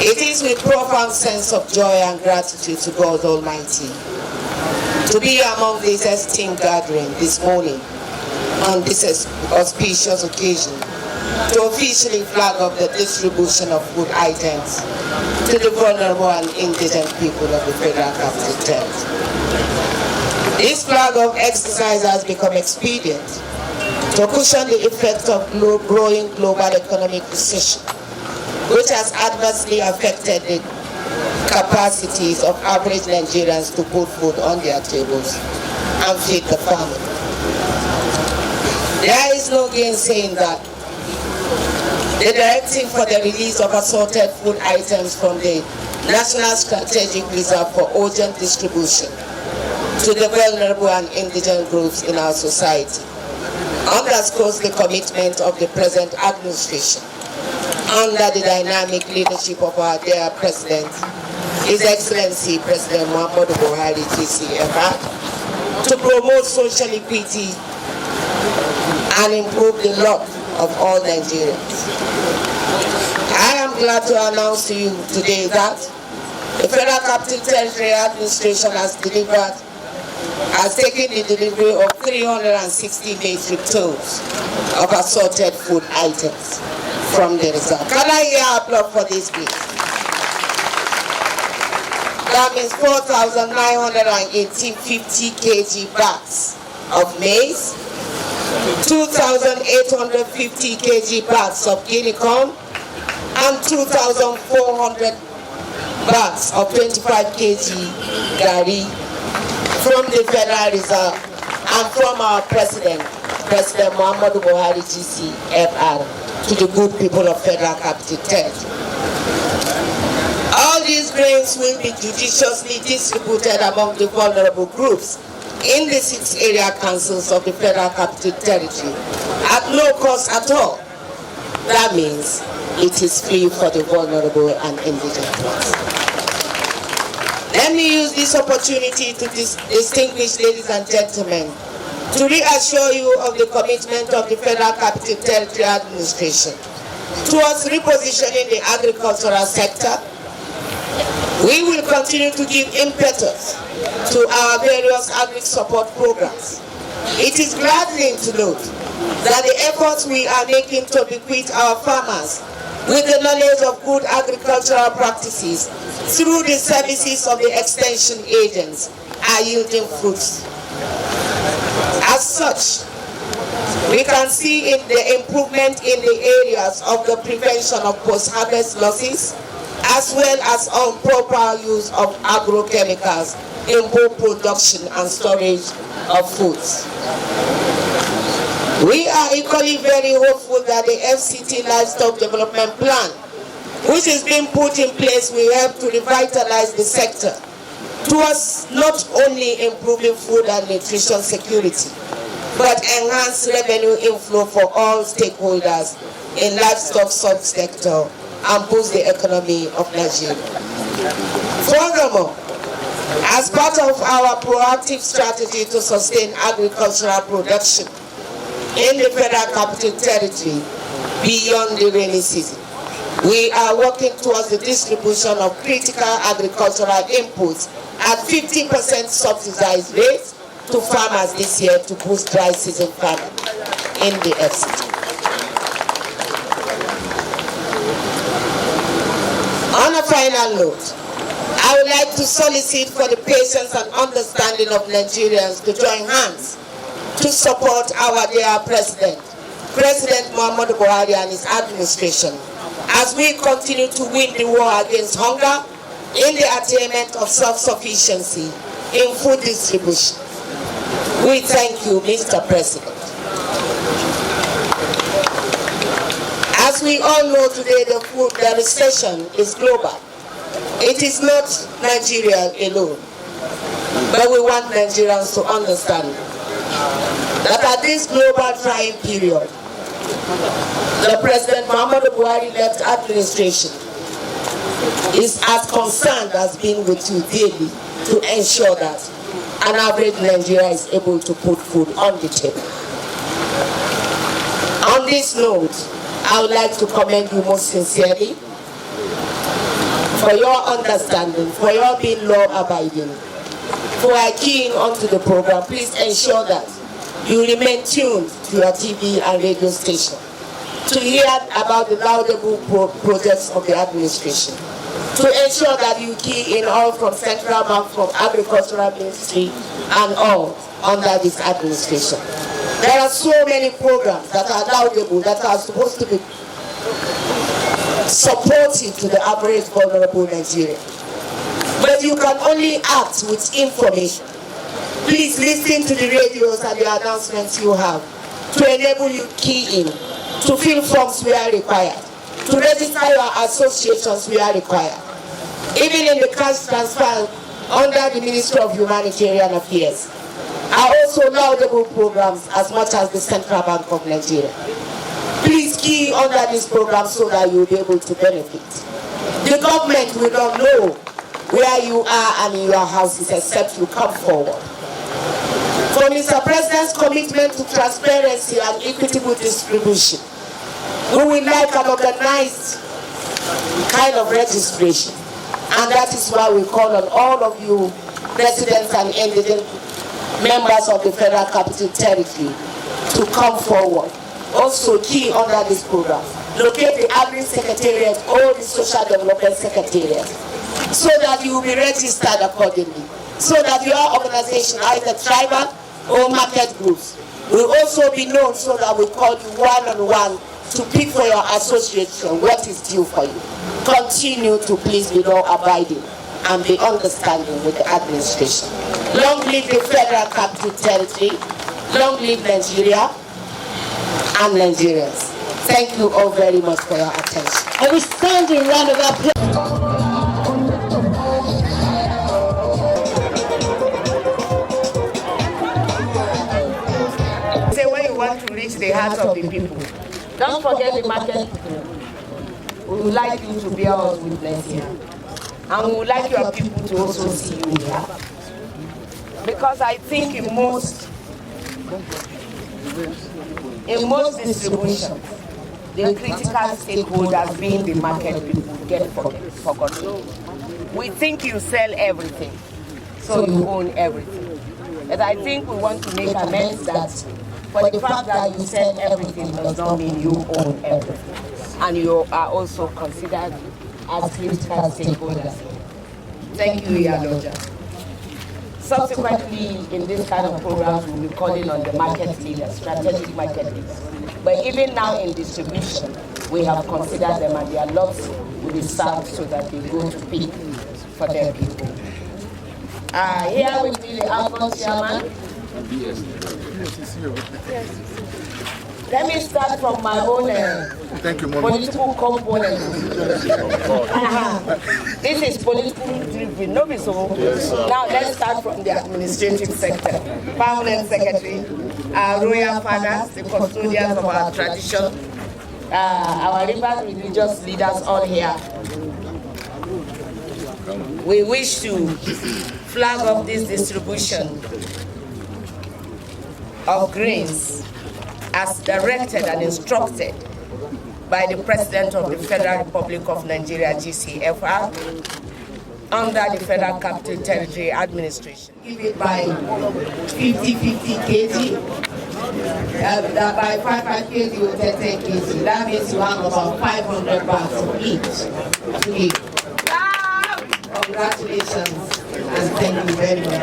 It is with profound sense of joy and gratitude to God Almighty to be among this esteemed gathering this morning on this auspicious occasion to officially flag off the distribution of food items to the vulnerable and indigent people of the Federal Capital Territory. This flag off exercise has become expedient to cushion the effect of growing global economic recession, which has adversely affected the capacities of average Nigerians to put food on their tables and feed the family. There is no gainsaying that the directive for the release of assorted food items from the National Strategic Reserve for urgent distribution to the vulnerable and indigent groups in our society underscores the commitment of the present administration under the dynamic leadership of our dear President, His Excellency President Muhammadu Buhari GCFR, to promote social equity and improve the lot of all Nigerians. I am glad to announce to you today that the Federal Capital Territory Administration has taken the delivery of 360 metric tons of assorted food items from the reserve. Can I hear applause for this, please? That means 4,950 kg bags of maize, 2,850 kg bags of guinea corn, and 2,400 bags of 25 kg gari from the Federal Reserve and from our President Muhammadu Buhari GCFR to the good people of Federal Capital Territory. All these grains will be judiciously distributed among the vulnerable groups in the 6 area councils of the Federal Capital Territory at no cost at all. That means it is free for the vulnerable and indigent ones. Let me use this opportunity to distinguish, ladies and gentlemen, to reassure you of the commitment of the Federal Capital Territory Administration towards repositioning the agricultural sector. We will continue to give impetus to our various agri support programs. It is gladdening to note that the efforts we are making to bequeath our farmers with the knowledge of good agricultural practices through the services of the extension agents are yielding fruits. As such, we can see in the improvement in the areas of the prevention of post-harvest losses, as well as improper use of agrochemicals in both production and storage of foods. We are equally very hopeful that the FCT Livestock Development Plan, which is being put in place, will help to revitalize the sector towards not only improving food and nutrition security, but enhance revenue inflow for all stakeholders in livestock subsector and boost the economy of Nigeria. Furthermore, as part of our proactive strategy to sustain agricultural production in the Federal Capital Territory beyond the rainy season, we are working towards the distribution of critical agricultural inputs at 50% subsidized rates to farmers this year to boost dry season farming in the FCT. On a final note, I would like to solicit for the patience and understanding of Nigerians to join hands to support our dear President Muhammadu Buhari and his administration as we continue to win the war against hunger in the attainment of self-sufficiency in food distribution. We thank you, Mr. President. As we all know today, the recession is global. It is not Nigeria alone. But we want Nigerians to understand that at this global trying period, the President Muhammadu Buhari led administration is as concerned as being with you daily to ensure that an average Nigeria is able to put food on the table. On this note, I would like to commend you most sincerely for your understanding, for your being law-abiding, for keying onto the program. Please ensure that you remain tuned to your TV and radio station to hear about the laudable projects of the administration, to ensure that you key in all from Central Bank, from Agricultural Ministry, and all under this administration. There are so many programs that are laudable, that are supposed to be supportive to the average vulnerable Nigerian. But you can only act with information. Please listen to the radios and the announcements you have to enable you key in, to fill forms where required, to register your associations where required. Even in the cash transfer under the Ministry of Humanitarian Affairs are also laudable programs as much as the Central Bank of Nigeria. Please key under this program so that you will be able to benefit. The government will not know where you are and in your houses except you come forward. For Mr. President's commitment to transparency and equitable distribution, we would like an organized kind of registration. And that is why we call on all of you residents and indigent members of the Federal Capital Territory to come forward. Also key under this program. Locate the Admin Secretariat or the Social Development Secretariat so that you will be registered accordingly. So that your organization, either tribal or market groups, will also be known so that we call you one-on-one to pick for your association what is due for you. Continue to please be law-abiding and be understanding with the administration. Long live the Federal Capital Territory. Long live Nigeria and Nigerians. Thank you all very much for your attention. A resounding round of applause. Say when you want to reach the heart of the people, don't forget the market people. We would like you to bear us witness here. And we would like your people to also see you here. Because I think in most distributions, the critical stakeholders being the market people get forgotten. We think you sell everything, so you own everything. But I think we want to make amends that for the fact that you sell everything does not mean you own everything. And you are also considered as critical stakeholders. Thank you, Yaloja. Subsequently, in this kind of programs, we'll be calling on the market leaders, strategic market leaders. But even now in distribution, we have considered them and their lots will be served so that they go to pick for their people. Here with me, the Alphonse Chairman. Let me start from my own political component. This is political driven, no be so. Yes, now let's start from the administrative sector. Permanent Secretary, our royal fathers, the custodians of our tradition, our river religious leaders all here. We wish to flag up this distribution of grains as directed and instructed by the President of the Federal Republic of Nigeria, GCFR, under the Federal Capital Territory Administration. Give it by 50-50 kg, by 5 kg or 10 kg. That means you have about 500 bags of each to give. Congratulations and thank you very much.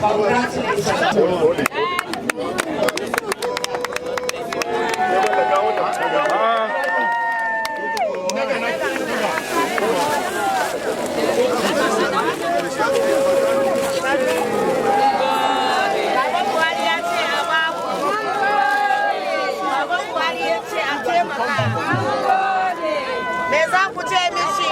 Congratulations. Meza kuche mishi.